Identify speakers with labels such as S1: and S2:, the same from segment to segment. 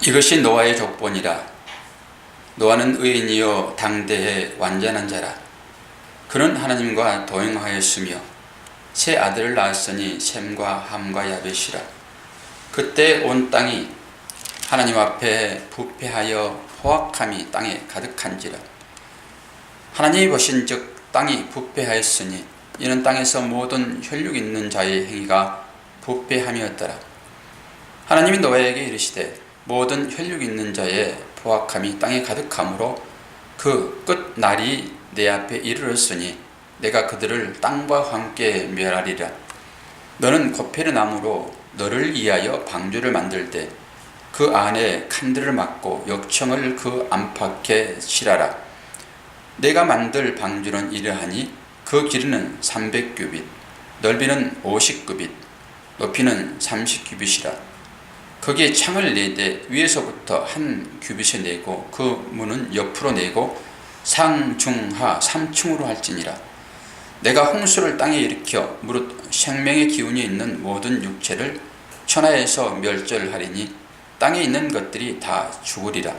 S1: 이것이 노아의 족본이라. 노아는 의인이요 당대의 완전한 자라. 그는 하나님과 동행하였으며 세 아들을 낳았으니 셈과 함과 야벳이라. 그때 온 땅이 하나님 앞에 부패하여 포악함이 땅에 가득한지라. 하나님이 보신즉 땅이 부패하였으니 이는 땅에서 모든 혈육 있는 자의 행위가 부패함이었더라. 하나님이 노아에게 이르시되 모든 혈육 있는 자의 포악함이 땅에 가득하므로 그 끝날이 내 앞에 이르렀으니 내가 그들을 땅과 함께 멸하리라. 너는 고페르 나무로 너를 위하여 방주를 만들 때 그 안에 칸들을 막고 역청을 그 안팎에 칠하라. 내가 만들 방주는 이러하니 그 길이는 300규빗, 넓이는 50규빗, 높이는 30규빗이라. 거기에 창을 내되 위에서부터 한 규빗을 내고 그 문은 옆으로 내고 상중하 3층으로 할지니라. 내가 홍수를 땅에 일으켜 무릇 생명의 기운이 있는 모든 육체를 천하에서 멸절하리니 땅에 있는 것들이 다 죽으리라.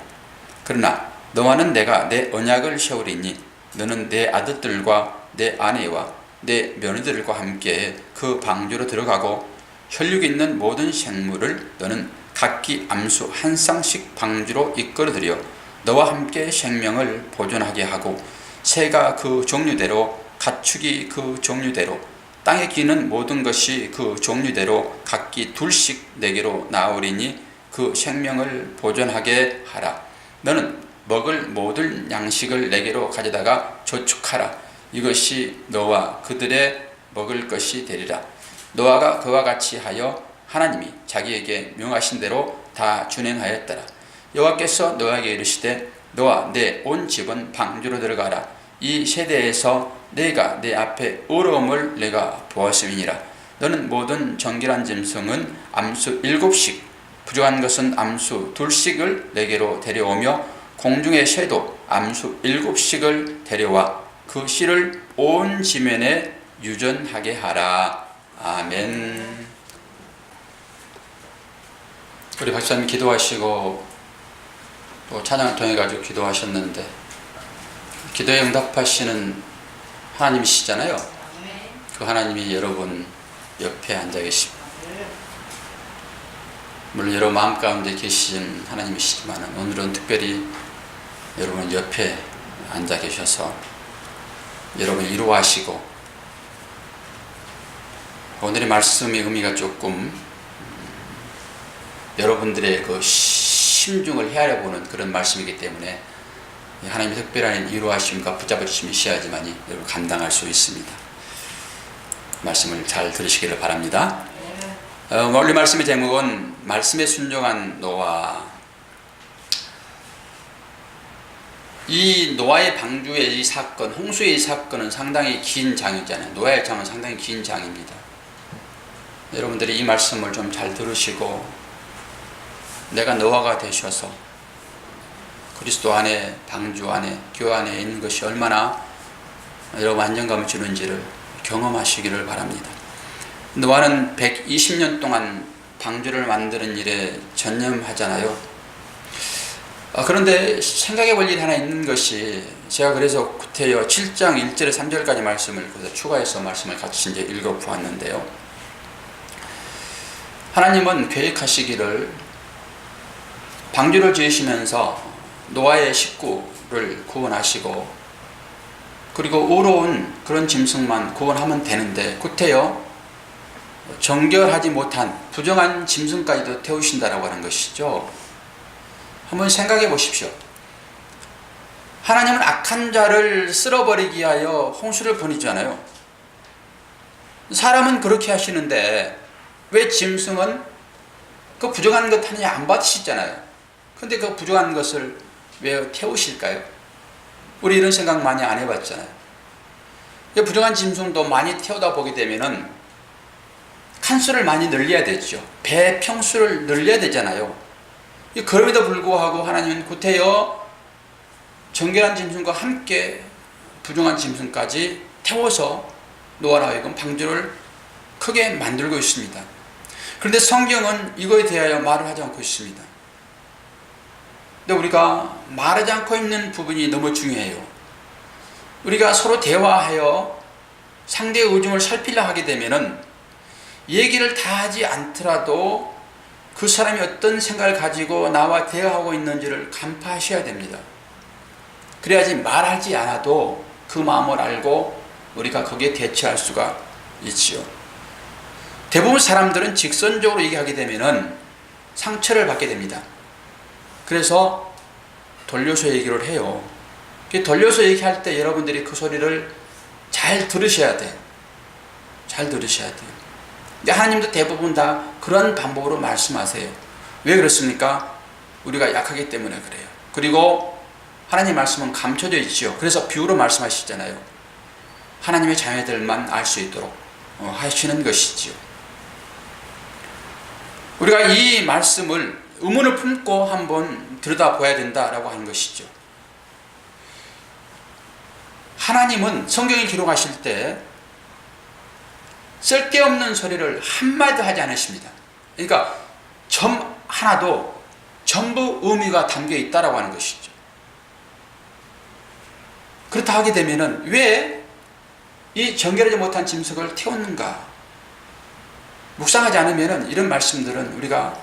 S1: 그러나 너와는 내가 내 언약을 세우리니 너는 내 아들들과 내 아내와 내 며느리들과 함께 그 방주로 들어가고 혈육 있는 모든 생물을 너는 각기 암수 한 쌍씩 방주로 이끌어들여 너와 함께 생명을 보존하게 하고 새가 그 종류대로 가축이 그 종류대로 땅에 기는 모든 것이 그 종류대로 각기 둘씩 내게로 나오리니 그 생명을 보존하게 하라. 너는 먹을 모든 양식을 내게로 가져다가 저축하라. 이것이 너와 그들의 먹을 것이 되리라. 노아가 그와 같이 하여 하나님이 자기에게 명하신 대로 다 준행하였더라. 여호와께서 노아에게 이르시되 너와 내 온 집은 방주로 들어가라. 이 세대에서 내가 내 앞에 어려움을 내가 보았음이니라. 너는 모든 정결한 짐승은 암수 7씩 부족한 것은 암수 2씩을 내게로 데려오며 공중의 새도 암수 7씩을 데려와 그 씨를 온 지면에 유전하게 하라. 아멘. 우리 박사님 기도하시고 또 찬양을 통해 가지고 기도하셨는데 기도에 응답하시는 하나님이시잖아요. 그 하나님이 여러분 옆에 앉아 계십니다. 물론 여러분 마음 가운데 계신 하나님이시지만 오늘은 특별히 여러분 옆에 앉아 계셔서 여러분 위로하시고 오늘의 말씀의 의미가 조금 여러분들의 그 심중을 헤아려보는 그런 말씀이기 때문에 하나님의 특별한 위로하심과 붙잡아주심이 있어야지만이 여러분 감당할 수 있습니다. 말씀을 잘 들으시기를 바랍니다. 오늘 말씀의 제목은 말씀에 순종한 노아. 이 노아의 방주의 이 사건, 홍수의 이 사건은 상당히 긴 장이잖아요. 노아의 장은 상당히 긴 장입니다. 여러분들이 이 말씀을 좀 잘 들으시고 내가 노아가 되셔서 그리스도 안에 방주 안에 교회 안에 있는 것이 얼마나 여러분 안정감을 주는지를 경험하시기를 바랍니다. 노아는 120년 동안 방주를 만드는 일에 전념하잖아요. 그런데 생각해 볼 일이 하나 있는 것이 제가 그래서 구태여 7장 1절에 3절까지 말씀을 그래서 추가해서 말씀을 같이 이제 읽어보았는데요. 하나님은 계획하시기를 방주를 지으시면서 노아의 식구를 구원하시고 그리고 의로운 그런 짐승만 구원하면 되는데 구태여 정결하지 못한 부정한 짐승까지도 태우신다라고 하는 것이죠. 한번 생각해 보십시오. 하나님은 악한 자를 쓸어버리기 위하여 홍수를 보내잖아요. 사람은 그렇게 하시는데 왜 짐승은 그 부정한 것 하느냐 안 받으시잖아요. 근데 그 부정한 것을 왜 태우실까요? 우리 이런 생각 많이 안 해봤잖아요. 부정한 짐승도 많이 태우다 보게 되면은 칸수를 많이 늘려야 되죠. 배 평수를 늘려야 되잖아요. 그럼에도 불구하고 하나님은 구태여 정결한 짐승과 함께 부정한 짐승까지 태워서 노아로 하여금 방주를 크게 만들고 있습니다. 그런데 성경은 이거에 대하여 말을 하지 않고 있습니다. 근데 우리가 말하지 않고 있는 부분이 너무 중요해요. 우리가 서로 대화하여 상대의 의중을 살피려 하게 되면은 얘기를 다 하지 않더라도 그 사람이 어떤 생각을 가지고 나와 대화하고 있는지를 간파하셔야 됩니다. 그래야지 말하지 않아도 그 마음을 알고 우리가 거기에 대처할 수가 있지요. 대부분 사람들은 직선적으로 얘기하게 되면은 상처를 받게 됩니다. 그래서 돌려서 얘기를 해요. 돌려서 얘기할 때 여러분들이 그 소리를 잘 들으셔야 돼요. 잘 들으셔야 돼요. 근데 하나님도 대부분 다 그런 방법으로 말씀하세요. 왜 그렇습니까? 우리가 약하기 때문에 그래요. 그리고 하나님 말씀은 감춰져 있지요. 그래서 비유로 말씀하시잖아요. 하나님의 자녀들만 알 수 있도록 하시는 것이지요. 우리가 이 말씀을 의문을 품고 한번 들여다봐야 된다라고 하는 것이죠. 하나님은 성경에 기록하실 때 쓸데없는 소리를 한마디도 하지 않으십니다. 그러니까 점 하나도 전부 의미가 담겨 있다라고 하는 것이죠. 그렇다 하게 되면은 왜 이 정결하지 못한 짐승을 태웠는가? 묵상하지 않으면은 이런 말씀들은 우리가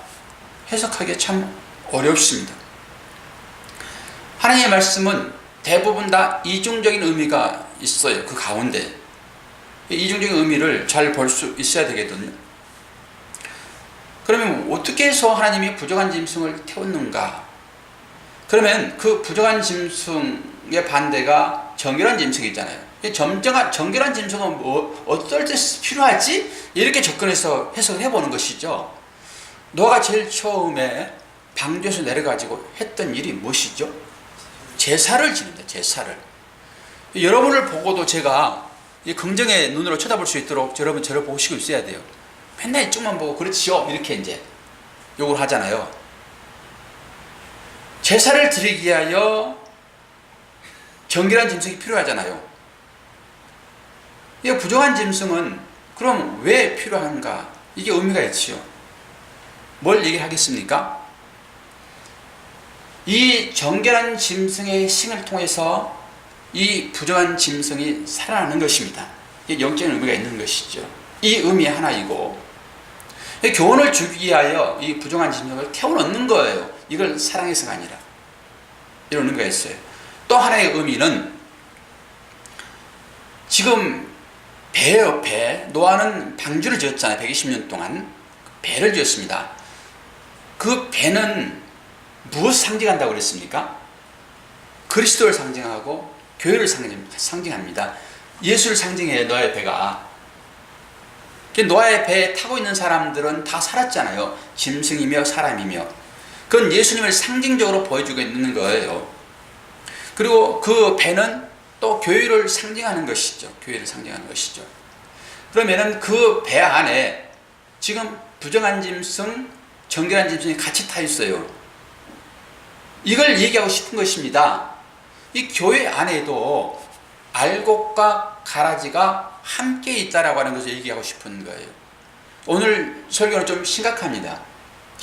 S1: 해석하기 참 어렵습니다. 하나님의 말씀은 대부분 다 이중적인 의미가 있어요. 그 가운데 이중적인 의미를 잘 볼 수 있어야 되거든요. 그러면 어떻게 해서 하나님이 부정한 짐승을 태웠는가? 그러면 그 부정한 짐승의 반대가 정결한 짐승이 있잖아요. 정결한 짐승은 어떨 때 필요하지? 이렇게 접근해서 해석을 해보는 것이죠. 노아가 제일 처음에 방주에서 내려가지고 했던 일이 무엇이죠? 제사를 지냅니다. 제사를. 여러분을 보고도 제가 긍정의 눈으로 쳐다볼 수 있도록 여러분 저를 보시고 있어야 돼요. 맨날 이쪽만 보고 그렇지요 이렇게 이제 욕을 하잖아요. 제사를 드리기 위하여 정결한 짐승이 필요하잖아요. 이 부정한 짐승은 그럼 왜 필요한가? 이게 의미가 있지요. 뭘 얘기하겠습니까? 이 정결한 짐승의 신을 통해서 이 부정한 짐승이 살아나는 것입니다. 이게 영적인 의미가 있는 것이죠. 이 의미의 하나이고, 교훈을 주기 위하여 이 부정한 짐승을 태워넣는 거예요. 이걸 사랑해서가 아니라. 이런 의미가 있어요. 또 하나의 의미는 지금 배 옆에 노아는 방주를 지었잖아요. 120년 동안 배를 지었습니다. 그 배는 무엇을 상징한다고 그랬습니까? 그리스도를 상징하고 교회를 상징합니다. 예수를 상징해요. 노아의 배가. 노아의 배에 타고 있는 사람들은 다 살았잖아요. 짐승이며 사람이며. 그건 예수님을 상징적으로 보여주고 있는 거예요. 그리고 그 배는 또 교회를 상징하는 것이죠. 교회를 상징하는 것이죠. 그러면은 그 배 안에 지금 부정한 짐승, 정결한 짐승이 같이 타 있어요. 이걸 얘기하고 싶은 것입니다. 이 교회 안에도 알곡과 가라지가 함께 있다라고 하는 것을 얘기하고 싶은 거예요. 오늘 설교는 좀 심각합니다.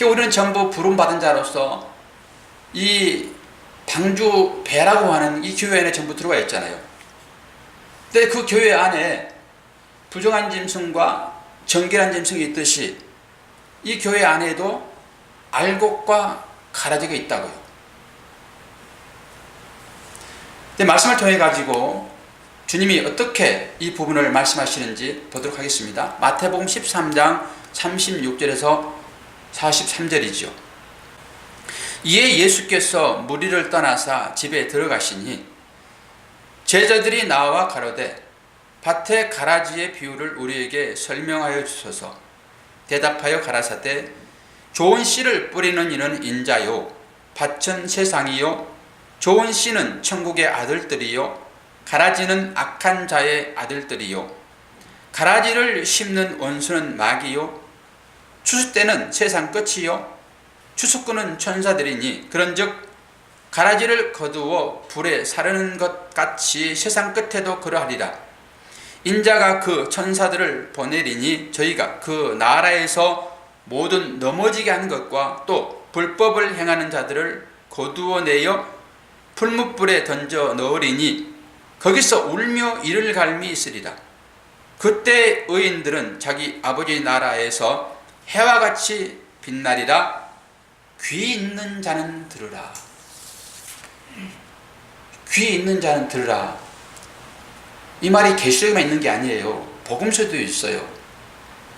S1: 우리는 전부 부름받은 자로서 이 방주 배라고 하는 이 교회 안에 전부 들어가 있잖아요. 근데 그 교회 안에 부정한 짐승과 정결한 짐승이 있듯이 이 교회 안에도 알곡과 가라지가 있다고요. 근데 말씀을 통해 가지고 주님이 어떻게 이 부분을 말씀하시는지 보도록 하겠습니다. 마태복음 13장 36절에서 43절이죠. 이에 예수께서 무리를 떠나사 집에 들어가시니 제자들이 나와 가로되 밭의 가라지의 비유를 우리에게 설명하여 주소서. 대답하여 가라사대 좋은 씨를 뿌리는 이는 인자요 밭은 세상이요 좋은 씨는 천국의 아들들이요 가라지는 악한 자의 아들들이요 가라지를 심는 원수는 마귀요 추수 때는 세상 끝이요 추수꾼은 천사들이니 그런즉 가라지를 거두어 불에 사르는 것 같이 세상 끝에도 그러하리라. 인자가 그 천사들을 보내리니 저희가 그 나라에서 모든 넘어지게 하는 것과 또 불법을 행하는 자들을 거두어내어 풀무불에 던져 넣으리니 거기서 울며 이를 갈미 있으리라. 그때 의인들은 자기 아버지 나라에서 해와 같이 빛나리라. 귀 있는 자는 들으라. 귀 있는 자는 들으라. 이 말이 계시록에만 있는 게 아니에요. 복음서도 있어요.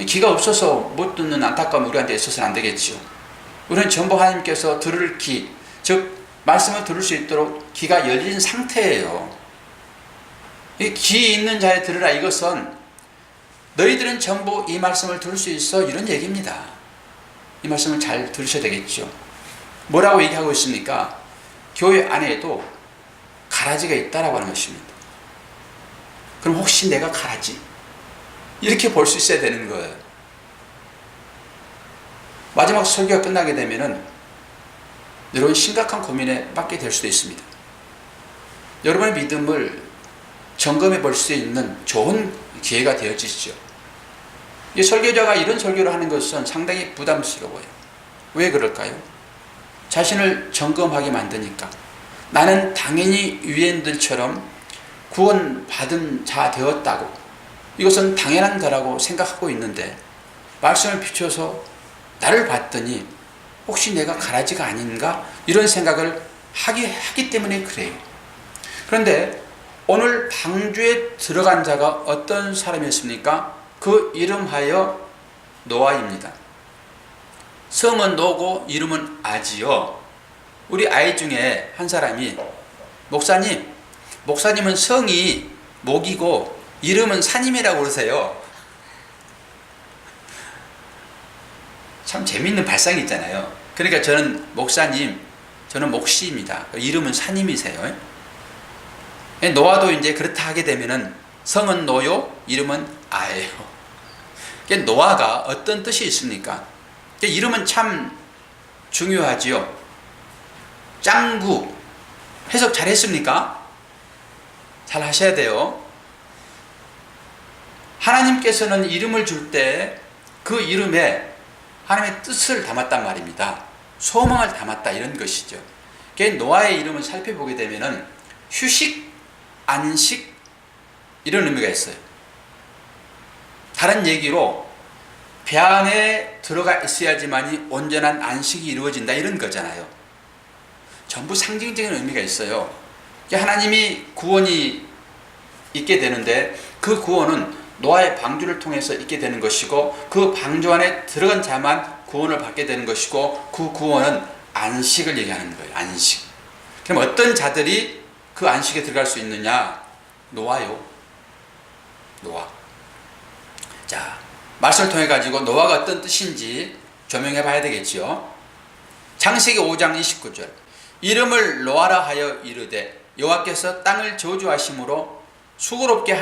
S1: 귀가 없어서 못 듣는 안타까움이 우리한테 있어서는 안 되겠죠. 우리는 전부 하나님께서 들을 귀, 즉 말씀을 들을 수 있도록 귀가 열린 상태예요. 이 귀 있는 자에 들으라, 이것은 너희들은 전부 이 말씀을 들을 수 있어, 이런 얘기입니다. 이 말씀을 잘 들으셔야 되겠죠. 뭐라고 얘기하고 있습니까? 교회 안에도 가라지가 있다라고 하는 것입니다. 그럼 혹시 내가 가라지? 이렇게 볼 수 있어야 되는 거예요. 마지막 설교가 끝나게 되면은 여러분 심각한 고민에 빠지게 될 수도 있습니다. 여러분의 믿음을 점검해 볼 수 있는 좋은 기회가 되어지죠. 이 설교자가 이런 설교를 하는 것은 상당히 부담스러워요. 왜 그럴까요? 자신을 점검하게 만드니까. 나는 당연히 유대인들처럼 구원받은 자 되었다고, 이것은 당연한 거라고 생각하고 있는데 말씀을 비춰서 나를 봤더니 혹시 내가 가라지가 아닌가? 이런 생각을 하기 때문에 그래요. 그런데 오늘 방주에 들어간 자가 어떤 사람이었습니까? 그 이름하여 노아입니다. 성은 노고 이름은 아지요. 우리 아이 중에 한 사람이 목사님은 성이 목이고 이름은 사님이라고 그러세요. 참 재미있는 발상이 있잖아요. 그러니까 저는 목사님, 저는 목시입니다. 이름은 사님이세요. 노아도 이제 그렇다 하게 되면은 성은 노요, 이름은 아예요. 노아가 어떤 뜻이 있습니까? 이름은 참 중요하지요. 짱구 해석 잘 했습니까? 잘 하셔야 돼요. 하나님께서는 이름을 줄 때 그 이름에 하나님의 뜻을 담았단 말입니다. 소망을 담았다, 이런 것이죠. 노아의 이름을 살펴보게 되면은 휴식, 안식, 이런 의미가 있어요. 다른 얘기로 배 안에 들어가 있어야지만이 온전한 안식이 이루어진다, 이런 거잖아요. 전부 상징적인 의미가 있어요. 하나님이 구원이 있게 되는데 그 구원은 노아의 방주를 통해서 있게 되는 것이고, 그 방주 안에 들어간 자만 구원을 받게 되는 것이고, 그 구원은 안식을 얘기하는 거예요. 안식. 그럼 어떤 자들이 그 안식에 들어갈 수 있느냐? 노아요. 노아. 자, 말씀을 통해 가지고 노아가 어떤 뜻인지 조명해 봐야 되겠죠. 창세기 5장 29절. 이름을 노아라 하여 이르되 여호와께서 땅을 저주하심으로 수고롭게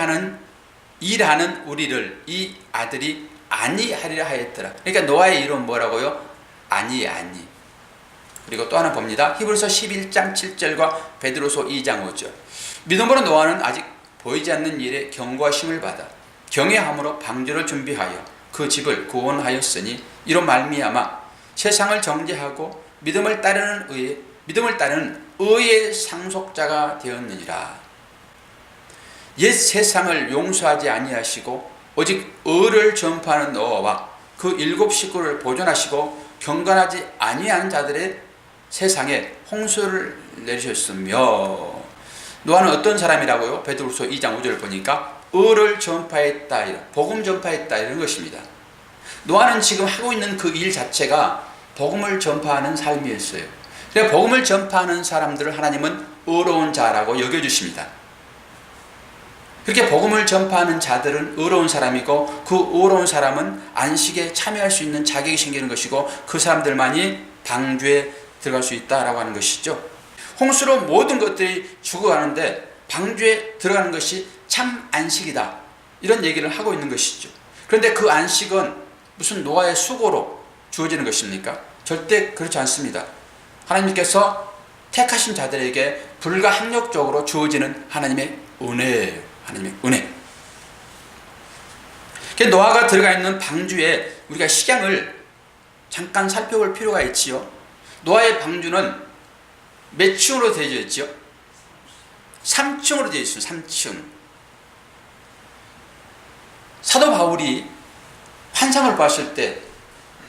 S1: 일하는 우리를 이 아들이 아니하리라 하였더라. 그러니까 노아의 이름은 뭐라고요? 아니. 그리고 또 하나 봅니다. 히브리서 11장 7절과 베드로서 2장 5절. 믿음으로 노아는 아직 보이지 않는 일에 경고하심을 받아 경외함으로 방주를 준비하여 그 집을 구원하였으니 이로 말미암아 세상을 정죄하고 믿음을 따르는 의의 상속자가 되었느니라. 옛 세상을 용서하지 아니하시고 오직 의를 전파하는 노아와 그 7 식구를 보존하시고 경건하지 아니한 자들의 세상에 홍수를 내리셨으며. 노아는 어떤 사람이라고요? 베드로서 2장 5절을 보니까 의를 전파했다, 복음 전파했다, 이런 것입니다. 노아는 지금 하고 있는 그 일 자체가 복음을 전파하는 삶이었어요. 그래서 복음을 전파하는 사람들을 하나님은 의로운 자라고 여겨주십니다. 그렇게 복음을 전파하는 자들은 의로운 사람이고, 그 의로운 사람은 안식에 참여할 수 있는 자격이 생기는 것이고, 그 사람들만이 방주에 들어갈 수 있다라고 하는 것이죠. 홍수로 모든 것들이 죽어가는데 방주에 들어가는 것이 참 안식이다, 이런 얘기를 하고 있는 것이죠. 그런데 그 안식은 무슨 노아의 수고로 주어지는 것입니까? 절대 그렇지 않습니다. 하나님께서 택하신 자들에게 불가항력적으로 주어지는 하나님의 은혜예요. 하나님의 은혜. 노아가 들어가 있는 방주에 우리가 식양을 잠깐 살펴볼 필요가 있지요. 노아의 방주는 몇 층으로 되어 있죠? 3층으로 되어 있어요. 3층. 사도 바울이 환상을 봤을 때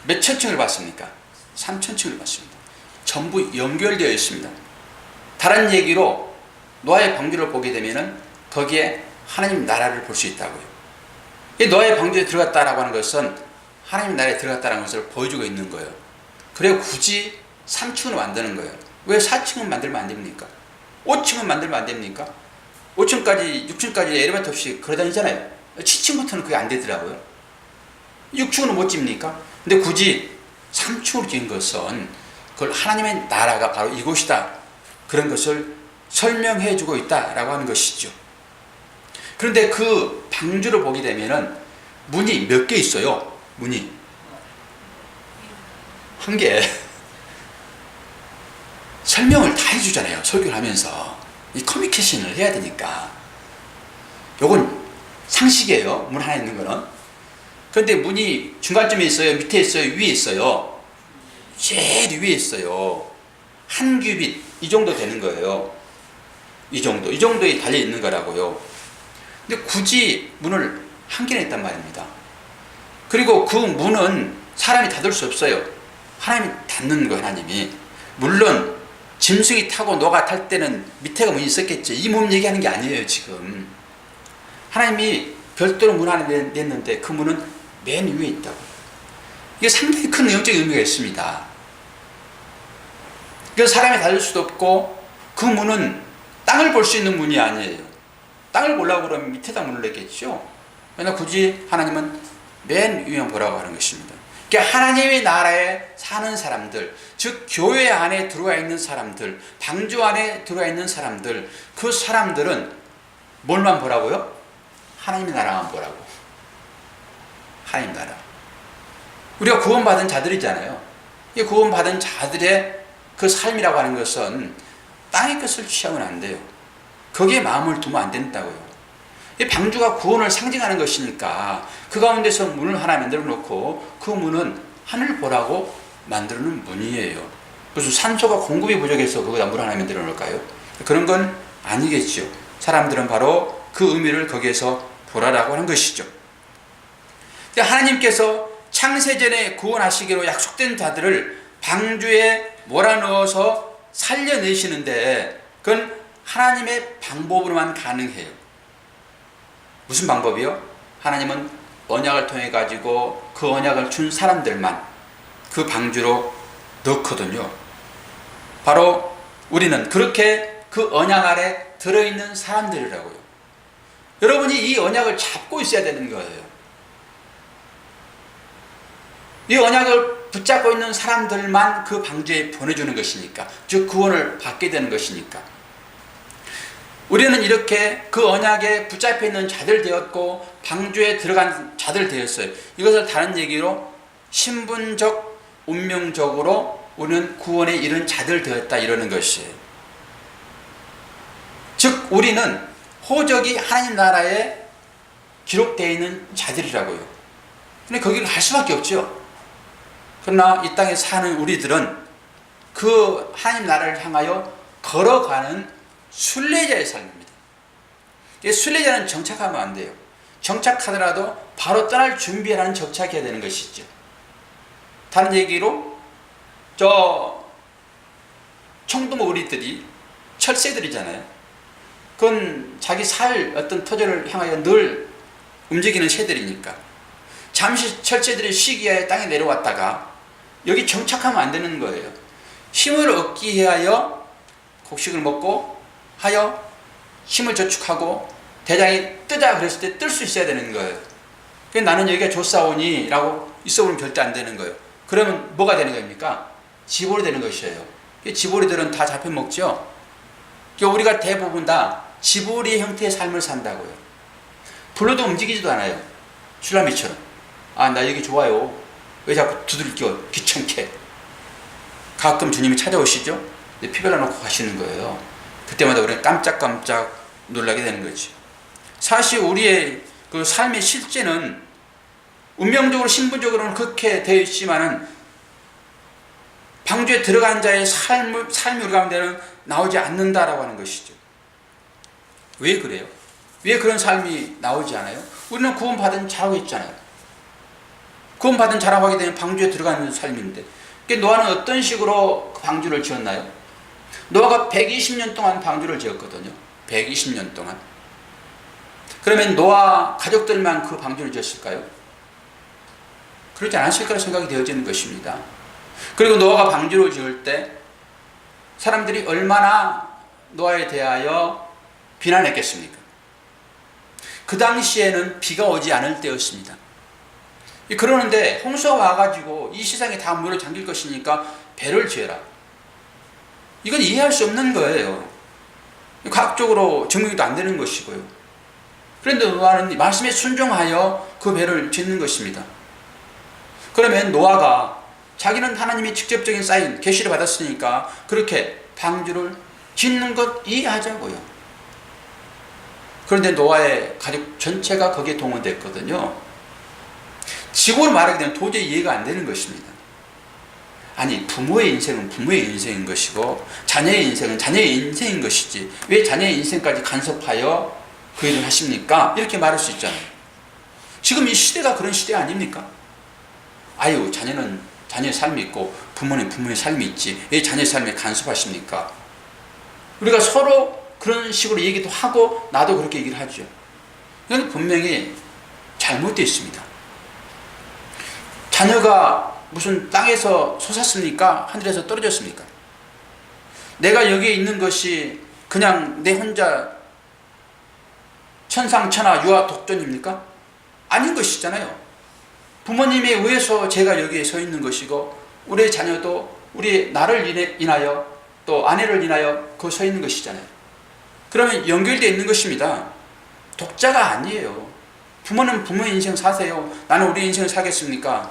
S1: 몇 천층을 봤습니까? 3천층을 봤습니다. 전부 연결되어 있습니다. 다른 얘기로 노아의 방주를 보게 되면은 거기에 하나님 나라를 볼 수 있다고요. 이 노아의 방주에 들어갔다라고 하는 것은 하나님 나라에 들어갔다는 것을 보여주고 있는 거예요. 그래서 굳이 3층을 만드는 거예요. 왜 4층은 만들면 안 됩니까? 5층은 만들면 안 됩니까? 5층까지 6층까지 에레베이터 없이 걸어다니잖아요. 7층부터는 그게 안 되더라고요. 6층은 못 집니까? 근데 굳이 3층으로 지은 것은 그걸 하나님의 나라가 바로 이곳이다, 그런 것을 설명해 주고 있다라고 하는 것이죠. 그런데 그 방주를 보게 되면은 문이 몇 개 있어요. 문이 한 개. 설명을 다 해주잖아요. 설교를 하면서 이 커뮤니케이션을 해야 되니까. 요건 상식이에요. 문 하나 있는 거는. 그런데 문이 중간쯤에 있어요? 밑에 있어요? 위에 있어요? 제일 위에 있어요. 한 규빗 이 정도 되는 거예요. 이 정도에 달려 있는 거라고요. 근데 굳이 문을 한 개나 있단 말입니다. 그리고 그 문은 사람이 닫을 수 없어요. 하나님이 닫는 거예요. 하나님이. 물론 짐승이 타고 너가 탈 때는 밑에가 문이 있었겠죠. 이 문 얘기하는 게 아니에요. 지금 하나님이 별도로 문 하나 냈는데 그 문은 맨 위에 있다고. 이게 상당히 큰 영적인 의미가 있습니다. 그래서 사람이 닫을 수도 없고, 그 문은 땅을 볼 수 있는 문이 아니에요. 땅을 보려고 그러면 밑에다 문을 냈겠죠. 그러나 굳이 하나님은 맨 위에 보라고 하는 것입니다. 그러니까 하나님의 나라에 사는 사람들, 즉 교회 안에 들어와 있는 사람들, 방주 안에 들어와 있는 사람들, 그 사람들은 뭘만 보라고요? 하나님의 나라만 보라고. 하나님 나라. 우리가 구원받은 자들이잖아요. 이 구원받은 자들의 그 삶이라고 하는 것은 땅의 것을 취하면 안 돼요. 거기에 마음을 두면 안 된다고요. 이 방주가 구원을 상징하는 것이니까 그 가운데서 문을 하나 만들어 놓고 그 문은 하늘 보라고 만들어 놓은 문이에요. 무슨 산소가 공급이 부족해서 거기다 문 하나 만들어 놓을까요? 그런 건 아니겠죠. 사람들은 바로 그 의미를 거기에서 보라라고 하는 것이죠. 하나님께서 창세전에 구원하시기로 약속된 자들을 방주에 몰아넣어서 살려내시는데 그건 하나님의 방법으로만 가능해요. 무슨 방법이요? 하나님은 언약을 통해 가지고 그 언약을 준 사람들만 그 방주로 넣거든요. 바로 우리는 그렇게 그 언약 아래 들어있는 사람들이라고요. 여러분이 이 언약을 잡고 있어야 되는 거예요. 이 언약을 붙잡고 있는 사람들만 그 방주에 보내주는 것이니까, 즉 구원을 받게 되는 것이니까. 우리는 이렇게 그 언약에 붙잡혀 있는 자들 되었고 방주에 들어간 자들 되었어요. 이것을 다른 얘기로 신분적, 운명적으로 우리는 구원에 이른 자들 되었다, 이러는 것이에요. 즉 우리는 호적이 하나님 나라에 기록되어 있는 자들이라고요. 근데 거기를 갈 수밖에 없죠. 그러나 이 땅에 사는 우리들은 그 하나님 나라를 향하여 걸어가는 순례자의 삶입니다. 순례자는 정착하면 안 돼요. 정착하더라도 바로 떠날 준비하는 정착해야 되는 것이죠. 다른 얘기로 청동호 우리들이 철새들이잖아요. 그건 자기 살 어떤 터전을 향하여 늘 움직이는 새들이니까 잠시 철새들이 쉬기 위해 땅에 내려왔다가 여기 정착하면 안 되는 거예요. 힘을 얻기 위하여 곡식을 먹고 하여 힘을 저축하고 대장이 뜨자 그랬을 때 뜰 수 있어야 되는 거예요. 나는 여기가 좋사오니 라고 있어보면 절대 안 되는 거예요. 그러면 뭐가 되는 겁니까? 지볼이 되는 것이에요. 지볼이들은 다 잡혀먹죠. 우리가 대부분 다 지볼이 형태의 삶을 산다고요. 불러도 움직이지도 않아요. 술라미처럼. 아, 나 여기 좋아요. 왜 자꾸 두들겨 귀찮게. 가끔 주님이 찾아오시죠. 피벨라 놓고 가시는 거예요. 그때마다 우리는 깜짝깜짝 놀라게 되는 거죠. 사실 우리의 그 삶의 실제는 운명적으로 신분적으로는 그렇게 되어 있지만은 방주에 들어간 자의 삶이 우리 가운데는 나오지 않는다라고 하는 것이죠. 왜 그래요? 왜 그런 삶이 나오지 않아요? 우리는 구원받은 자라고 있잖아요. 구원받은 자라고 하게 되면 방주에 들어가는 삶인데, 노아는 어떤 식으로 방주를 지었나요? 노아가 120년 동안 방주를 지었거든요. 120년 동안. 그러면 노아 가족들만 그 방주를 지었을까요? 그렇지 않았을 거라 생각이 되어지는 것입니다. 그리고 노아가 방주를 지을 때 사람들이 얼마나 노아에 대하여 비난했겠습니까? 그 당시에는 비가 오지 않을 때였습니다. 그러는데 홍수가 와가지고 이 세상에 다 물을 잠길 것이니까 배를 지어라. 이건 이해할 수 없는 거예요. 과학적으로 증명도 안 되는 것이고요. 그런데 노아는 말씀에 순종하여 그 배를 짓는 것입니다. 그러면 노아가 자기는 하나님의 직접적인 사인, 계시를 받았으니까 그렇게 방주를 짓는 것 이해하자고요. 그런데 노아의 가족 전체가 거기에 동원됐거든요. 지구로 말하게 되면 도저히 이해가 안 되는 것입니다. 아니, 부모의 인생은 부모의 인생인 것이고 자녀의 인생은 자녀의 인생인 것이지 왜 자녀의 인생까지 간섭하여 그 일을 하십니까? 이렇게 말할 수 있잖아요. 지금 이 시대가 그런 시대 아닙니까? 아유, 자녀는 자녀의 삶이 있고 부모는 부모의 삶이 있지 왜 자녀의 삶에 간섭하십니까? 우리가 서로 그런 식으로 얘기도 하고 나도 그렇게 얘기를 하죠. 이건 분명히 잘못되어 있습니다. 자녀가 무슨 땅에서 솟았습니까? 하늘에서 떨어졌습니까? 내가 여기에 있는 것이 그냥 내 혼자 천상천하 유아 독존입니까? 아닌 것이잖아요. 부모님에 의해서 제가 여기에 서 있는 것이고 우리 자녀도 우리 나를 인하여 또 아내를 인하여 그 서 있는 것이잖아요. 그러면 연결되어 있는 것입니다. 독자가 아니에요. 부모는 부모의 인생 사세요. 나는 우리 인생을 사겠습니다.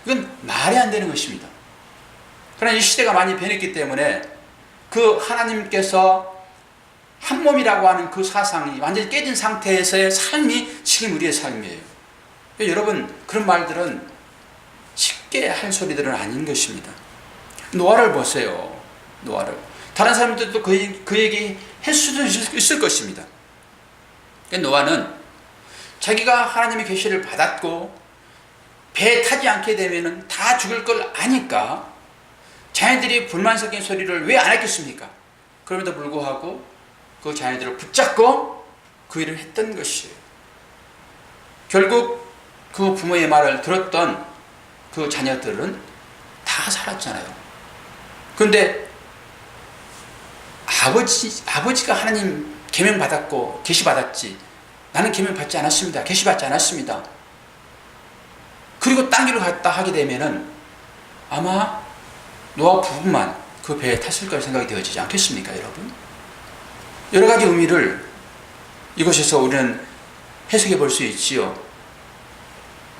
S1: 이건 말이 안 되는 것입니다. 그러나 이 시대가 많이 변했기 때문에 그 하나님께서 한 몸이라고 하는 그 사상이 완전히 깨진 상태에서의 삶이 지금 우리의 삶이에요. 여러분, 그런 말들은 쉽게 할 소리들은 아닌 것입니다. 노아를 보세요. 노아를. 다른 사람들도 그 얘기 할 수도 있을 것입니다. 노아는 자기가 하나님의 계시를 받았고 배에 타지 않게 되면 다 죽을 걸 아니까 자녀들이 불만 섞인 소리를 왜 안 했겠습니까? 그럼에도 불구하고 그 자녀들을 붙잡고 그 일을 했던 것이에요. 결국 그 부모의 말을 들었던 그 자녀들은 다 살았잖아요. 그런데 아버지가 하나님 계명 받았고 계시 받았지 나는 계명 받지 않았습니다. 계시 받지 않았습니다. 그리고 딴 길을 갔다 하게 되면은 아마 노아 부부만 그 배에 탔을 거라 생각이 되어지지 않겠습니까, 여러분? 여러 가지 의미를 이곳에서 우리는 해석해 볼 수 있지요.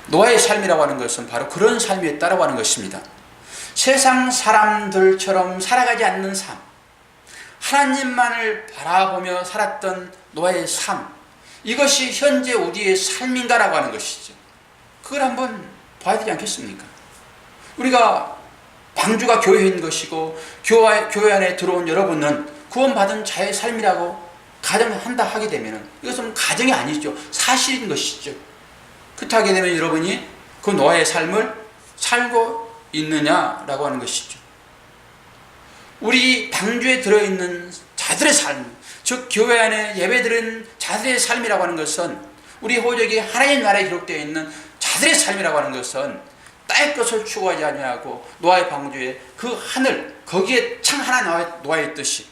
S1: 노아의 삶이라고 하는 것은 바로 그런 삶에 따라고 하는 것입니다. 세상 사람들처럼 살아가지 않는 삶, 하나님만을 바라보며 살았던 노아의 삶, 이것이 현재 우리의 삶인가라고 하는 것이죠. 그걸 한번 봐야 되지 않겠습니까? 우리가 방주가 교회인 것이고 교회 안에 들어온 여러분은 구원받은 자의 삶이라고 가정한다 하게 되면 이것은 가정이 아니죠. 사실인 것이죠. 그렇게 하게 되면 여러분이 그 노아의 삶을 살고 있느냐라고 하는 것이죠. 우리 방주에 들어있는 자들의 삶, 즉 교회 안에 예배드린 자들의 삶이라고 하는 것은 우리 호적이 하나님 나라에 기록되어 있는 자들의 삶이라고 하는 것은 땅의 것을 추구하지 아니하고 노아의 방주에 그 하늘 거기에 창 하나 놓아 있듯이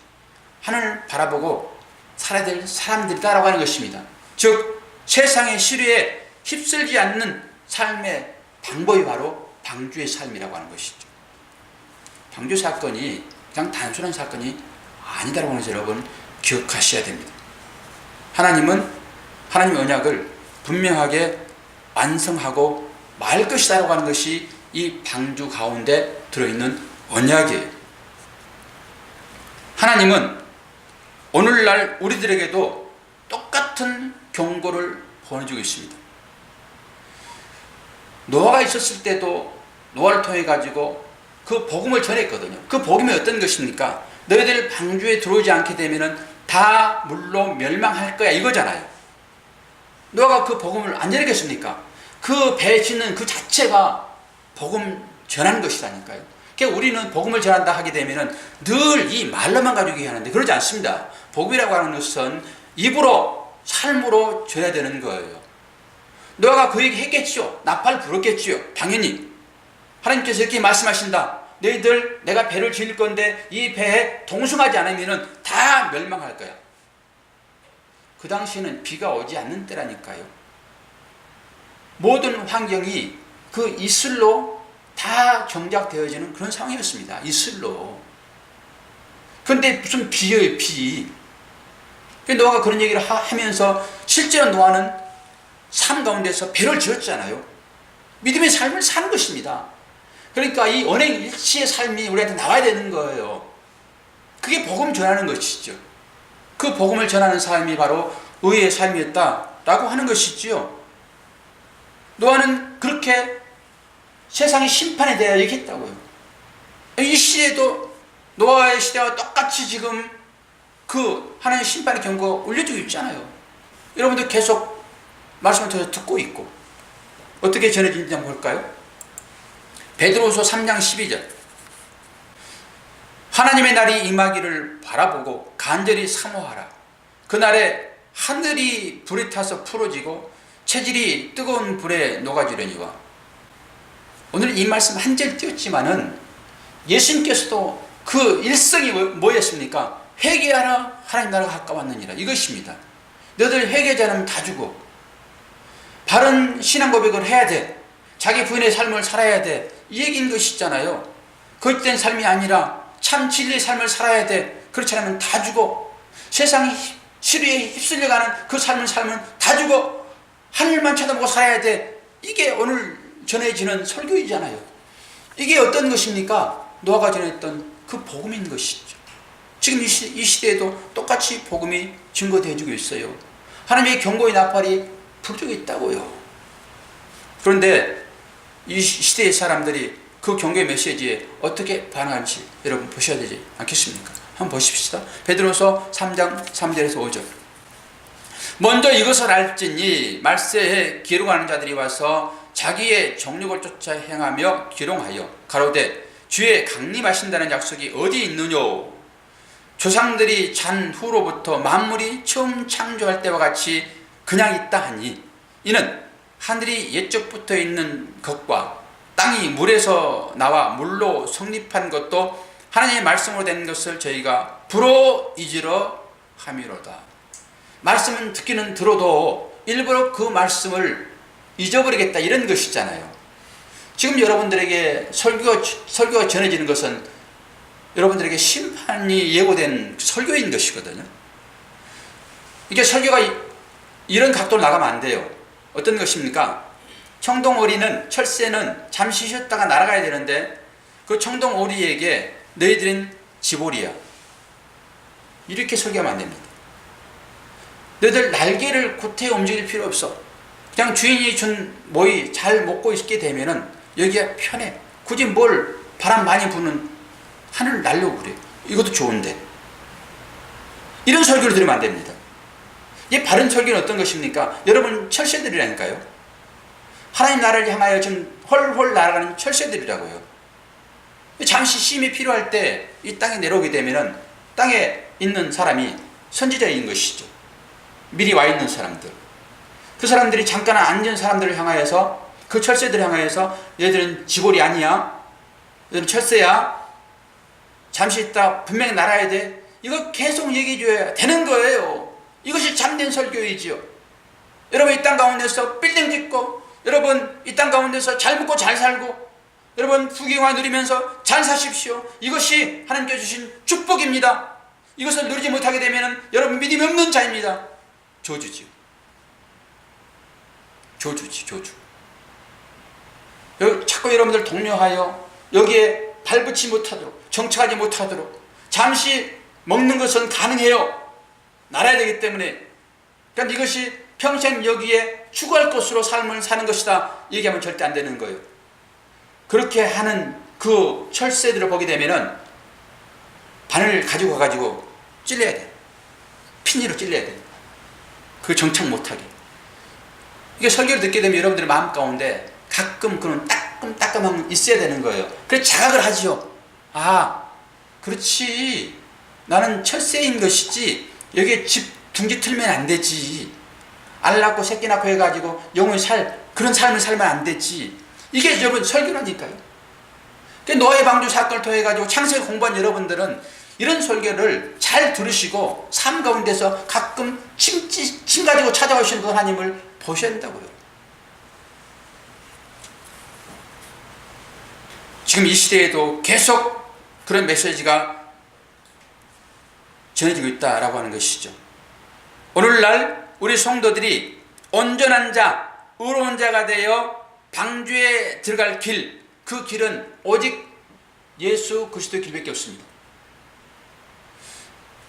S1: 하늘을 바라보고 살아야 될 사람들이다라고 하는 것입니다. 즉 세상의 시류에 휩쓸지 않는 삶의 방법이 바로 방주의 삶이라고 하는 것이죠. 방주 사건이 그냥 단순한 사건이 아니다라고 하는 것을 여러분 기억하셔야 됩니다. 하나님은 하나님의 언약을 분명하게 완성하고 말 것이다라고 하는 것이 이 방주 가운데 들어있는 언약이에요. 하나님은 오늘날 우리들에게도 똑같은 경고를 보내주고 있습니다. 노아가 있었을 때도 노아를 통해 가지고 그 복음을 전했거든요. 그 복음이 어떤 것입니까? 너희들 방주에 들어오지 않게 되면은 다 물로 멸망할 거야 이거잖아요. 노아가 그 복음을 안 전했겠습니까? 그 배에 짓는 그 자체가 복음 전하는 것이라니까요. 그러니까 우리는 복음을 전한다 하게 되면은 늘 이 말로만 가지고 얘기하는데 그러지 않습니다. 복음이라고 하는 것은 입으로 삶으로 전해야 되는 거예요. 노아가 그 얘기 했겠죠. 나팔 불었겠죠. 당연히 하나님께서 이렇게 말씀하신다. 너희들 내가 배를 지을 건데 이 배에 동승하지 않으면 다 멸망할 거야. 그 당시에는 비가 오지 않는 때라니까요. 모든 환경이 그 이슬로 다 정작되어지는 그런 상황이었습니다. 이슬로. 그런데 무슨 비예요, 비. 노아가 그런 얘기를 하면서 실제로 노아는 삶 가운데서 배를 지었잖아요. 믿음의 삶을 사는 것입니다. 그러니까 이 언행일치의 삶이 우리한테 나와야 되는 거예요. 그게 복음 전하는 것이죠. 그 복음을 전하는 삶이 바로 의의 삶이었다라고 하는 것이지요. 노아는 그렇게 세상의 심판에 대하여 얘기했다고요. 이 시대도 노아의 시대와 똑같이 지금 그 하나님의 심판의 경고가 울려지고 있잖아요. 여러분들 계속 말씀을 듣고 있고 어떻게 전해지는지 한번 볼까요? 베드로후서 3장 12절 하나님의 날이 임하기를 바라보고 간절히 사모하라. 그날에 하늘이 불이 타서 풀어지고 체질이 뜨거운 불에 녹아지려니와. 오늘 이 말씀 한 절 띄었지만은 예수님께서도 그 일성이 뭐였습니까? 회개하라 하나님 나라가 가까웠느니라 이것입니다. 너희들 회개하지 않으면 다 죽어. 바른 신앙 고백을 해야 돼. 자기 부인의 삶을 살아야 돼. 이 얘기인 것이잖아요. 거짓된 삶이 아니라 참 진리의 삶을 살아야 돼. 그렇지 않으면 다 죽어. 세상 시류에 휩쓸려가는 그 삶을 살면 다 죽어. 하늘만 쳐다보고 살아야 돼. 이게 오늘 전해지는 설교이잖아요. 이게 어떤 것입니까? 노아가 전했던 그 복음인 것이죠. 지금 이 시대에도 똑같이 복음이 증거되어지고 있어요. 하나님의 경고의 나팔이 불어지고 있다고요. 그런데 이 시대의 사람들이 그 경고의 메시지에 어떻게 반응하는지 여러분 보셔야 되지 않겠습니까? 한번 보십시다. 베드로서 3장 3절에서 5절 먼저 이것을 알지니 말세에 기록하는 자들이 와서 자기의 정욕을 쫓아 행하며 기롱하여 가로되 주의 강림하신다는 약속이 어디 있느냐. 조상들이 잔 후로부터 만물이 처음 창조할 때와 같이 그냥 있다 하니 이는 하늘이 옛적부터 있는 것과 땅이 물에서 나와 물로 성립한 것도 하나님의 말씀으로 된 것을 저희가 불어 잊으러 함이로다. 말씀은 듣기는 들어도 일부러 그 말씀을 잊어버리겠다 이런 것이잖아요. 지금 여러분들에게 설교가 전해지는 것은 여러분들에게 심판이 예고된 설교인 것이거든요. 이게 설교가 이런 각도로 나가면 안 돼요. 어떤 것입니까? 청동오리는 철새는 잠시 쉬었다가 날아가야 되는데 그 청동오리에게 너희들은 지보리야. 이렇게 설교하면 안 됩니다. 너희들 날개를 구태여 움직일 필요 없어. 그냥 주인이 준 모이 잘 먹고 있게 되면은 여기가 편해. 굳이 뭘 바람 많이 부는 하늘 날려고 그래. 이것도 좋은데. 이런 설교를 들으면 안 됩니다. 이 바른 설교는 어떤 것입니까? 여러분 철새들이라니까요. 하나님 나라를 향하여 지금 헐헐 날아가는 철새들이라고요. 잠시 쉼이 필요할 때 이 땅에 내려오게 되면은 땅에 있는 사람이 선지자인 것이죠. 미리 와 있는 사람들. 그 사람들이 잠깐 앉은 사람들을 향하여서 그 철새들을 향하여서 얘들은 지골이 아니야. 얘들은 철새야. 잠시 있다 분명히 날아야 돼. 이거 계속 얘기해 줘야 되는 거예요. 이것이 참된 설교이지요. 여러분 이 땅 가운데서 빌딩 짓고 여러분 이 땅 가운데서 잘 먹고 잘 살고 여러분 부귀영화 누리면서 잘 사십시오. 이것이 하나님께 주신 축복입니다. 이것을 누리지 못하게 되면 여러분 믿음이 없는 자입니다. 저주지요. 저주지 저주. 자꾸 여러분들 독려하여 여기에 발붙이 못하도록 정착하지 못하도록 잠시 먹는 것은 가능해요. 날아야 되기 때문에. 그러니까 이것이 평생 여기에 추구할 것으로 삶을 사는 것이다 얘기하면 절대 안 되는 거예요. 그렇게 하는 그 철새들을 보게 되면은 바늘 가지고 가가지고 찔러야 돼. 피니로 찔러야 돼. 그 정착 못하게. 이게 설교를 듣게 되면 여러분들의 마음 가운데 가끔 그런 따끔따끔함 있어야 되는 거예요. 그래서 자각을 하지요. 아, 그렇지. 나는 철새인 것이지 여기에 둥지 틀면 안 되지. 알 낳고 새끼 낳고 해가지고 영원히 그런 삶을 살면 안 되지. 이게 여러분 설교라니까요. 노아의 방주 사건을 통해가지고 창세기 공부한 여러분들은 이런 설교를 잘 들으시고 삶 가운데서 가끔 침 가지고 찾아오시는 그 하나님을 보셔야 된다고요. 지금 이 시대에도 계속 그런 메시지가 전해지고 있다라고 하는 것이죠. 오늘날 우리 성도들이 온전한 자, 의로운 자가 되어 방주에 들어갈 길, 그 길은 오직 예수 그리스도의 길밖에 없습니다.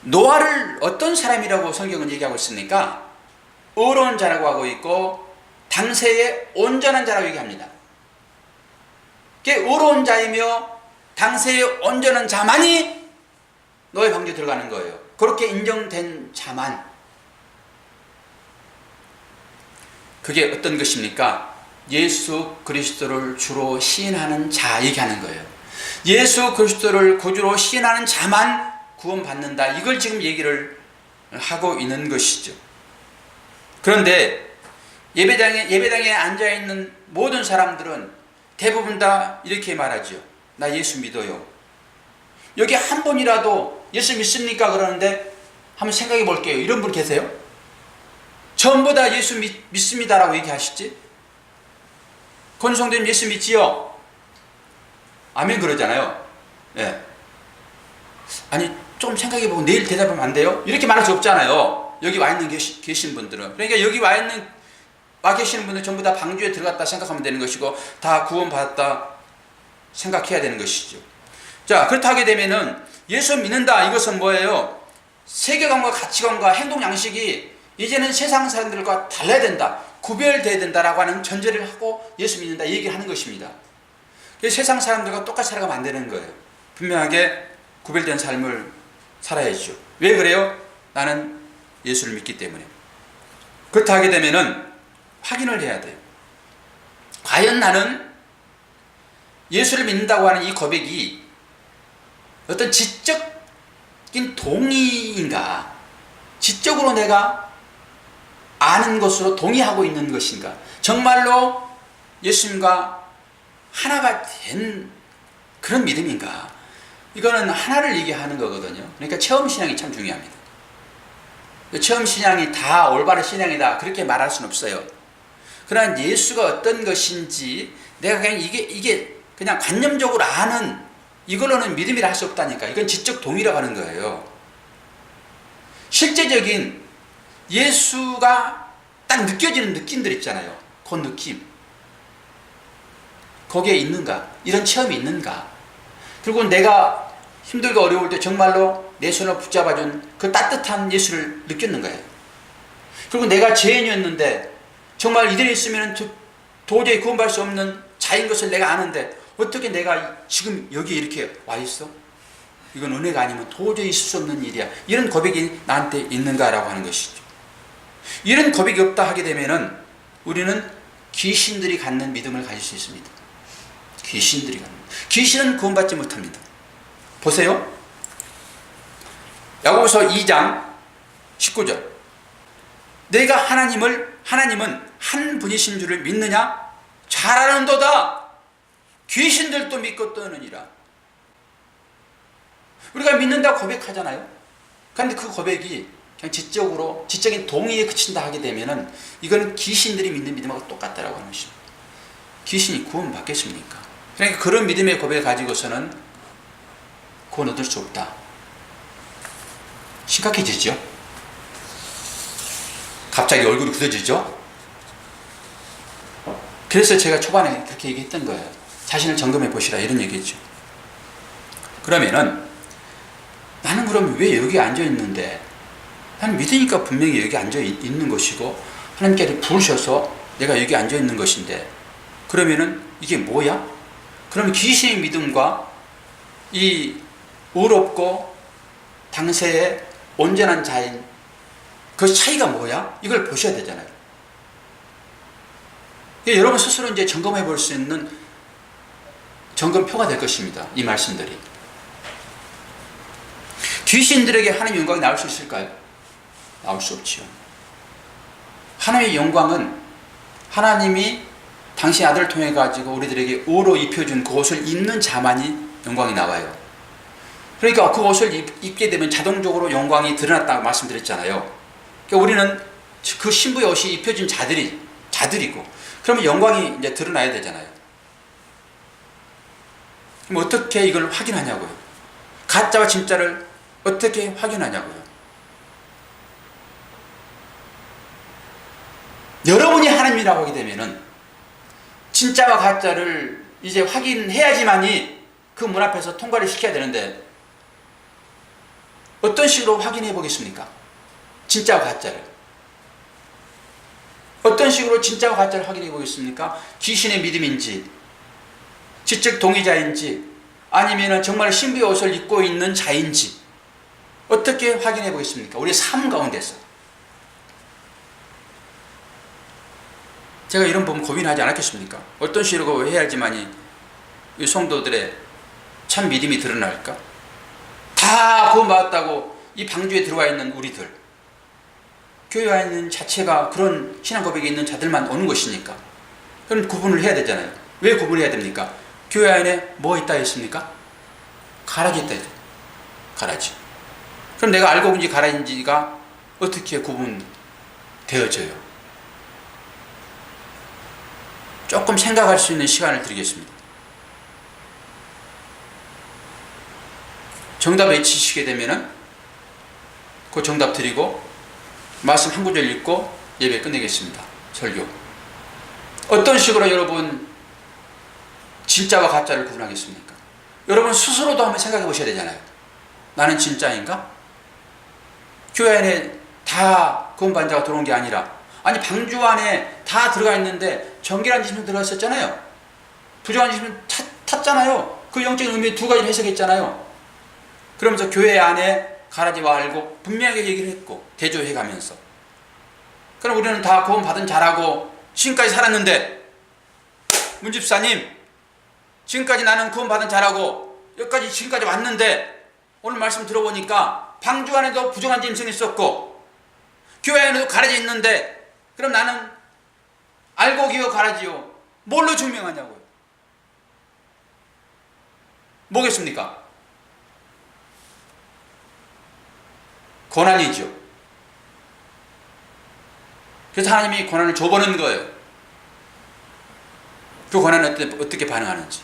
S1: 노아를 어떤 사람이라고 성경은 얘기하고 있습니까? 의로운 자라고 하고 있고 당세의 온전한 자라고 얘기합니다. 그게 의로운 자이며 당세의 온전한 자만이 노아의 방주에 들어가는 거예요. 그렇게 인정된 자만. 그게 어떤 것입니까? 예수 그리스도를 주로 시인하는 자 얘기하는 거예요. 예수 그리스도를 구주로 시인하는 자만 구원받는다. 이걸 지금 얘기를 하고 있는 것이죠. 그런데 예배당에 앉아있는 모든 사람들은 대부분 다 이렇게 말하죠. 나 예수 믿어요. 여기 한 분이라도 예수 믿습니까? 그러는데 한번 생각해 볼게요. 이런 분 계세요? 전부 다 예수 믿습니다라고 얘기하시지? 권성대님 예수 믿지요? 아멘 그러잖아요. 예. 아니 좀 생각해보고 내일 대답하면 안 돼요? 이렇게 말할 수 없잖아요. 여기 와 있는 계신 분들은. 그러니까 여기 와 계시는 분들 전부 다 방주에 들어갔다 생각하면 되는 것이고 다 구원받았다 생각해야 되는 것이죠. 자, 그렇다 하게 되면은 예수 믿는다 이것은 뭐예요? 세계관과 가치관과 행동 양식이 이제는 세상 사람들과 달라야 된다, 구별돼야 된다라고 하는 전제를 하고 예수 믿는다 이 얘기를 하는 것입니다. 세상 사람들과 똑같이 살아가면 안 되는 거예요. 분명하게 구별된 삶을 살아야죠. 왜 그래요? 나는 예수를 믿기 때문에. 그렇다 하게 되면은 확인을 해야 돼요. 과연 나는 예수를 믿는다고 하는 이 고백이 어떤 지적인 동의인가? 지적으로 내가 아는 것으로 동의하고 있는 것인가? 정말로 예수님과 하나가 된 그런 믿음인가? 이거는 하나를 얘기하는 거거든요. 그러니까 체험신앙이 참 중요합니다. 체험신앙이 다 올바른 신앙이다 그렇게 말할 수는 없어요. 그러나 예수가 어떤 것인지 내가 그냥 이게 그냥 관념적으로 아는 이걸로는 믿음이라 할 수 없다니까. 이건 지적 동의라고 하는 거예요. 실제적인 예수가 딱 느껴지는 느낌들 있잖아요. 그 느낌. 거기에 있는가? 이런 체험이 있는가? 그리고 내가 힘들고 어려울 때 정말로 내 손을 붙잡아준 그 따뜻한 예수를 느꼈는 거예요. 그리고 내가 죄인이었는데 정말 이대로 있으면 도저히 구원받을 수 없는 자인 것을 내가 아는데 어떻게 내가 지금 여기 이렇게 와 있어? 이건 은혜가 아니면 도저히 있을 수 없는 일이야. 이런 고백이 나한테 있는가라고 하는 것이죠. 이런 고백이 없다 하게 되면은 우리는 귀신들이 갖는 믿음을 가질 수 있습니다. 귀신은 구원받지 못합니다. 보세요. 야고보서 2장 19절. 내가 하나님은 한 분이신 줄을 믿느냐? 잘 아는도다. 귀신들도 믿고 떠느니라. 우리가 믿는다고 고백하잖아요. 그런데 그 고백이 그냥 지적인 동의에 그친다 하게 되면은 이거는 귀신들이 믿는 믿음하고 똑같다라고 하는 것입니다. 귀신이 구원 받겠습니까? 그러니까 그런 믿음의 고백을 가지고서는 구원 얻을 수 없다. 심각해지죠? 갑자기 얼굴이 굳어지죠? 그래서 제가 초반에 그렇게 얘기했던 거예요. 자신을 점검해 보시라 이런 얘기죠. 그러면은 나는 그럼 왜 여기 앉아 있는데, 나는 믿으니까 분명히 여기 앉아 있는 것이고 하나님께서 부르셔서 내가 여기 앉아 있는 것인데, 그러면은 이게 뭐야? 그러면 귀신의 믿음과 이 의롭고 당세의 온전한 자인 그 차이가 뭐야? 이걸 보셔야 되잖아요. 여러분 스스로 이제 점검해 볼 수 있는 점검표가 될 것입니다. 이 말씀들이. 귀신들에게 하나님의 영광이 나올 수 있을까요? 나올 수 없지요. 하나님의 영광은 하나님이 당신 아들을 통해 가지고 우리들에게 의로 입혀준 그 옷을 입는 자만이 영광이 나와요. 그러니까 그 옷을 입게 되면 자동적으로 영광이 드러났다고 말씀드렸잖아요. 그러니까 우리는 그 신부의 옷이 입혀진 자들이고, 그러면 영광이 이제 드러나야 되잖아요. 그럼 어떻게 이걸 확인하냐고요? 가짜와 진짜를 어떻게 확인하냐고요? 여러분이 하나님이라고 하게 되면은 진짜와 가짜를 이제 확인해야지만이 그 문 앞에서 통과를 시켜야 되는데, 어떤 식으로 확인해 보겠습니까? 진짜와 가짜를. 어떤 식으로 진짜와 가짜를 확인해 보겠습니까? 귀신의 믿음인지, 지적 동의자인지, 아니면 정말 신부의 옷을 입고 있는 자인지, 어떻게 확인해 보겠습니까? 우리의 삶 가운데서. 제가 이런 부분 고민하지 않았겠습니까? 어떤 식으로 해야지만이 이 성도들의 참 믿음이 드러날까? 다 구원받았다고 이 방주에 들어와 있는 우리들, 교회 와 있는 자체가 그런 신앙 고백이 있는 자들만 오는 것이니까, 그럼 구분을 해야 되잖아요. 왜 구분해야 됩니까? 교회 안에 뭐 있다 했습니까? 가라지 있다 했죠. 가라지. 그럼 내가 알고 본지 가라지인지가 어떻게 구분되어져요? 조금 생각할 수 있는 시간을 드리겠습니다. 정답 외치시게 되면은 그 정답 드리고 말씀 한 구절 읽고 예배 끝내겠습니다. 설교. 어떤 식으로 여러분 진짜와 가짜를 구분하겠습니까? 여러분 스스로도 한번 생각해 보셔야 되잖아요. 나는 진짜인가? 교회 안에 다 구원받은 자가 들어온 게 아니라, 아니 방주 안에 다 들어가 있는데 정결한 지심은 들어갔었잖아요. 부정한 지심은 탔잖아요. 그 영적인 의미 두 가지를 해석했잖아요. 그러면서 교회 안에 가라지 말고 분명하게 얘기를 했고 대조해 가면서, 그럼 우리는 다 구원받은 자라고 지금까지 살았는데, 문집사님 지금까지 나는 구원받은 자라고 여기까지 지금까지 왔는데, 오늘 말씀 들어보니까 방주 안에도 부정한 짐승이 있었고 교회 안에도 가라지 있는데, 그럼 나는 알고 기어 가라지요 뭘로 증명하냐고요? 뭐겠습니까? 고난이죠. 그래서 하나님이 고난을 줘보는 거예요. 그 고난에 어떻게 반응하는지.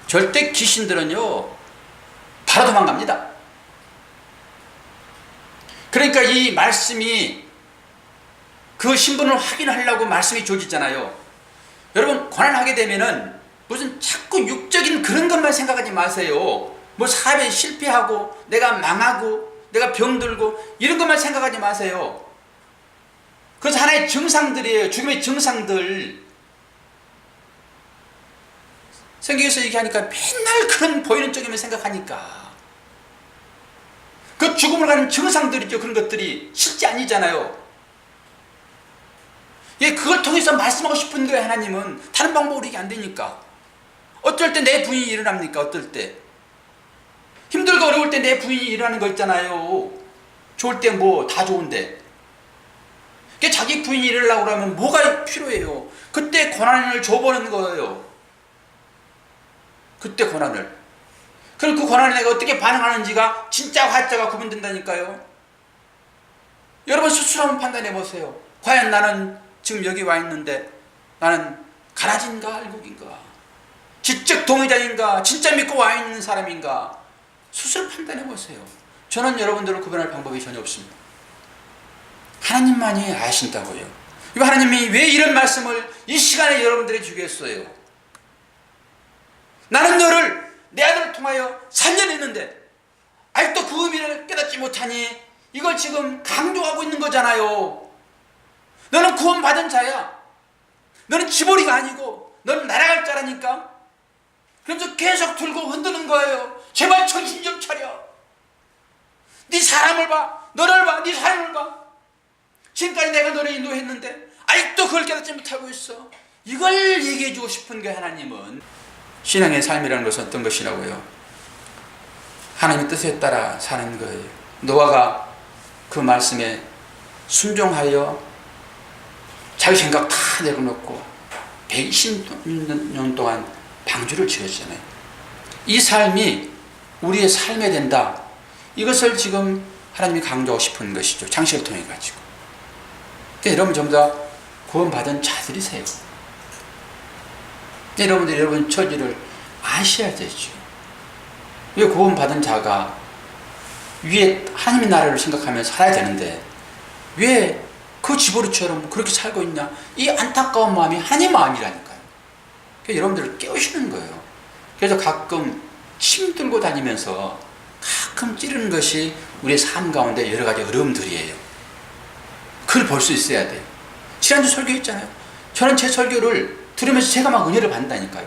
S1: 절대 귀신들은요 바로 도망갑니다. 그러니까 이 말씀이 그 신분을 확인하려고 말씀이 주어지잖아요. 여러분 고난하게 되면은 무슨 자꾸 육적인 그런 것만 생각하지 마세요. 뭐 사업에 실패하고 내가 망하고 내가 병들고 이런 것만 생각하지 마세요. 그것은 하나의 증상들이에요. 죽음의 증상들. 성경에서 얘기하니까 맨날 그런 보이는 쪽에만 생각하니까 그 죽음을 가는 증상들이죠. 그런 것들이 실제 아니잖아요. 예, 그걸 통해서 말씀하고 싶은 거예요. 하나님은 다른 방법으로 이게 안 되니까. 어떨 때 내 부인이 일어납니까? 어떨 때 힘들고 어려울 때 내 부인이 일어나는 거 있잖아요. 좋을 때 뭐 다 좋은데, 자기 부인이 일어나려고 그러면 뭐가 필요해요? 그때 고난을 줘보는 거예요. 그때 고난을. 그럼 그 고난에 내가 어떻게 반응하는지가 진짜 가짜가 구분된다니까요. 여러분 스스로 한번 판단해 보세요. 과연 나는 지금 여기 와 있는데 나는 가라지인가 알곡인가, 지적 동의자인가, 진짜 믿고 와 있는 사람인가, 스스로 판단해 보세요. 저는 여러분들을 구분할 방법이 전혀 없습니다. 하나님만이 아신다고요. 이 하나님이 왜 이런 말씀을 이 시간에 여러분들에게 주겠어요? 나는 너를 내 아들을 통하여 살려냈는데 아직도 그 의미를 깨닫지 못하니, 이걸 지금 강조하고 있는 거잖아요. 너는 구원받은 자야. 너는 지보리가 아니고 너는 날아갈 자라니까. 그러면서 계속 들고 흔드는 거예요. 제발 정신 좀 차려. 네 사람을 봐, 너를 봐, 네 삶을 봐. 지금까지 내가 너를 인도했는데 아직도 그걸 깨닫지 못하고 있어. 이걸 얘기해 주고 싶은 게 하나님은 신앙의 삶이라는 것은 어떤 것이라고요? 하나님의 뜻에 따라 사는 거예요. 노아가 그 말씀에 순종하여 자기 생각 다 내려놓고 120년 동안 방주를 지었잖아요. 이 삶이 우리의 삶에 된다. 이것을 지금 하나님이 강조하고 싶은 것이죠. 장식을 통해 가지고. 그러니까 여러분 전부 다 구원받은 자들이세요. 여러분들이 여러분 처지를 아셔야 되죠. 왜 구원받은 자가 위에 하나님의 나라를 생각하며 살아야 되는데 왜 그 지보리처럼 그렇게 살고 있냐? 이 안타까운 마음이 하나님의 마음이라니까요. 그래서 여러분들을 깨우시는 거예요. 그래서 가끔 힘들고 다니면서 가끔 찌르는 것이 우리의 삶 가운데 여러 가지 어려움들이에요. 그걸 볼 수 있어야 돼요. 지난주 설교했잖아요. 저는 제 설교를 들으면서 제가 막 은혜를 받는다니까요.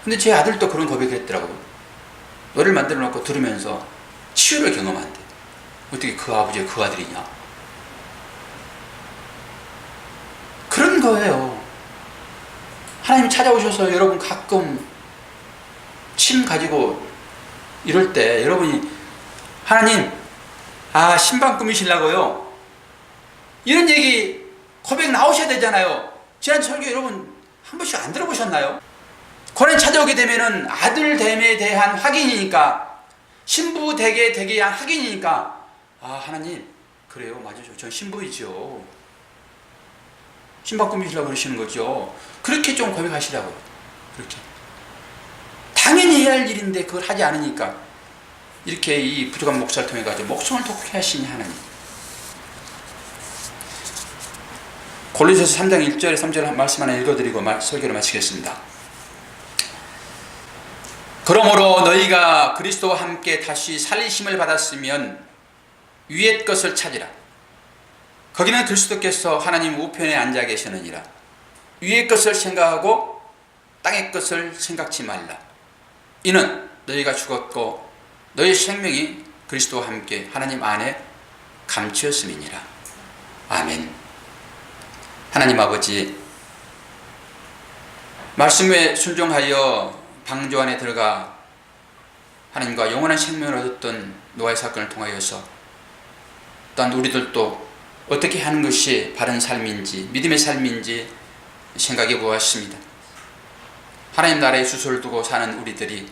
S1: 근데 제 아들도 그런 고백을 했더라고요. 너를 만들어 놓고 들으면서 치유를 경험한대. 어떻게 그 아버지가 그 아들이냐? 그런 거예요. 하나님이 찾아오셔서 여러분 가끔 침 가지고 이럴 때 여러분이 하나님, 신방 꾸미시려고요? 이런 얘기 고백 나오셔야 되잖아요. 지난 설교 여러분 한 번씩 안 들어보셨나요? 고난 찾아오게 되면은 아들됨에 대한 확인이니까, 신부되게 되기 위한 확인이니까, 하나님, 그래요, 맞아요, 전 신부이죠. 신방 꾸미시려고 그러시는 거죠. 그렇게 좀 고백하시라고요. 그렇게 당연히 해야 할 일인데 그걸 하지 않으니까 이렇게 이 부족한 목사를 통해 가지고 목숨을 독하게 하시니 하나님. 골로새서 3장 1절 3절 말씀 하나 읽어드리고 설교를 마치겠습니다. 그러므로 너희가 그리스도와 함께 다시 살리심을 받았으면 위의 것을 찾으라. 거기는 그리스도께서 하나님 우편에 앉아 계시느니라. 위의 것을 생각하고 땅의 것을 생각지 말라. 이는 너희가 죽었고 너희 생명이 그리스도와 함께 하나님 안에 감추었음이니라. 아멘. 하나님 아버지, 말씀에 순종하여 방주 안에 들어가 하나님과 영원한 생명을 얻었던 노아의 사건을 통하여서 또한 우리들도 어떻게 하는 것이 바른 삶인지, 믿음의 삶인지 생각해 보았습니다. 하나님 나라의 주소를 두고 사는 우리들이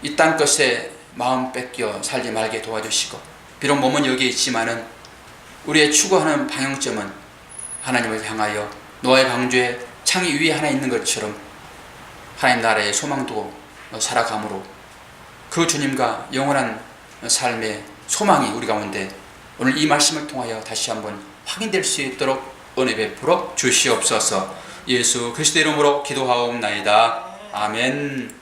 S1: 이 땅 것에 마음 뺏겨 살지 말게 도와주시고, 비록 몸은 여기에 있지만은 우리의 추구하는 방향점은 하나님을 향하여 노아의 방주에 창이 위에 하나 있는 것처럼 하나님 나라의 소망 두고 살아감으로 그 주님과 영원한 삶의 소망이 우리 가운데 오늘 이 말씀을 통하여 다시 한번 확인될 수 있도록 은혜 베풀어 주시옵소서. 예수 그리스도의 이름으로 기도하옵나이다. 아멘.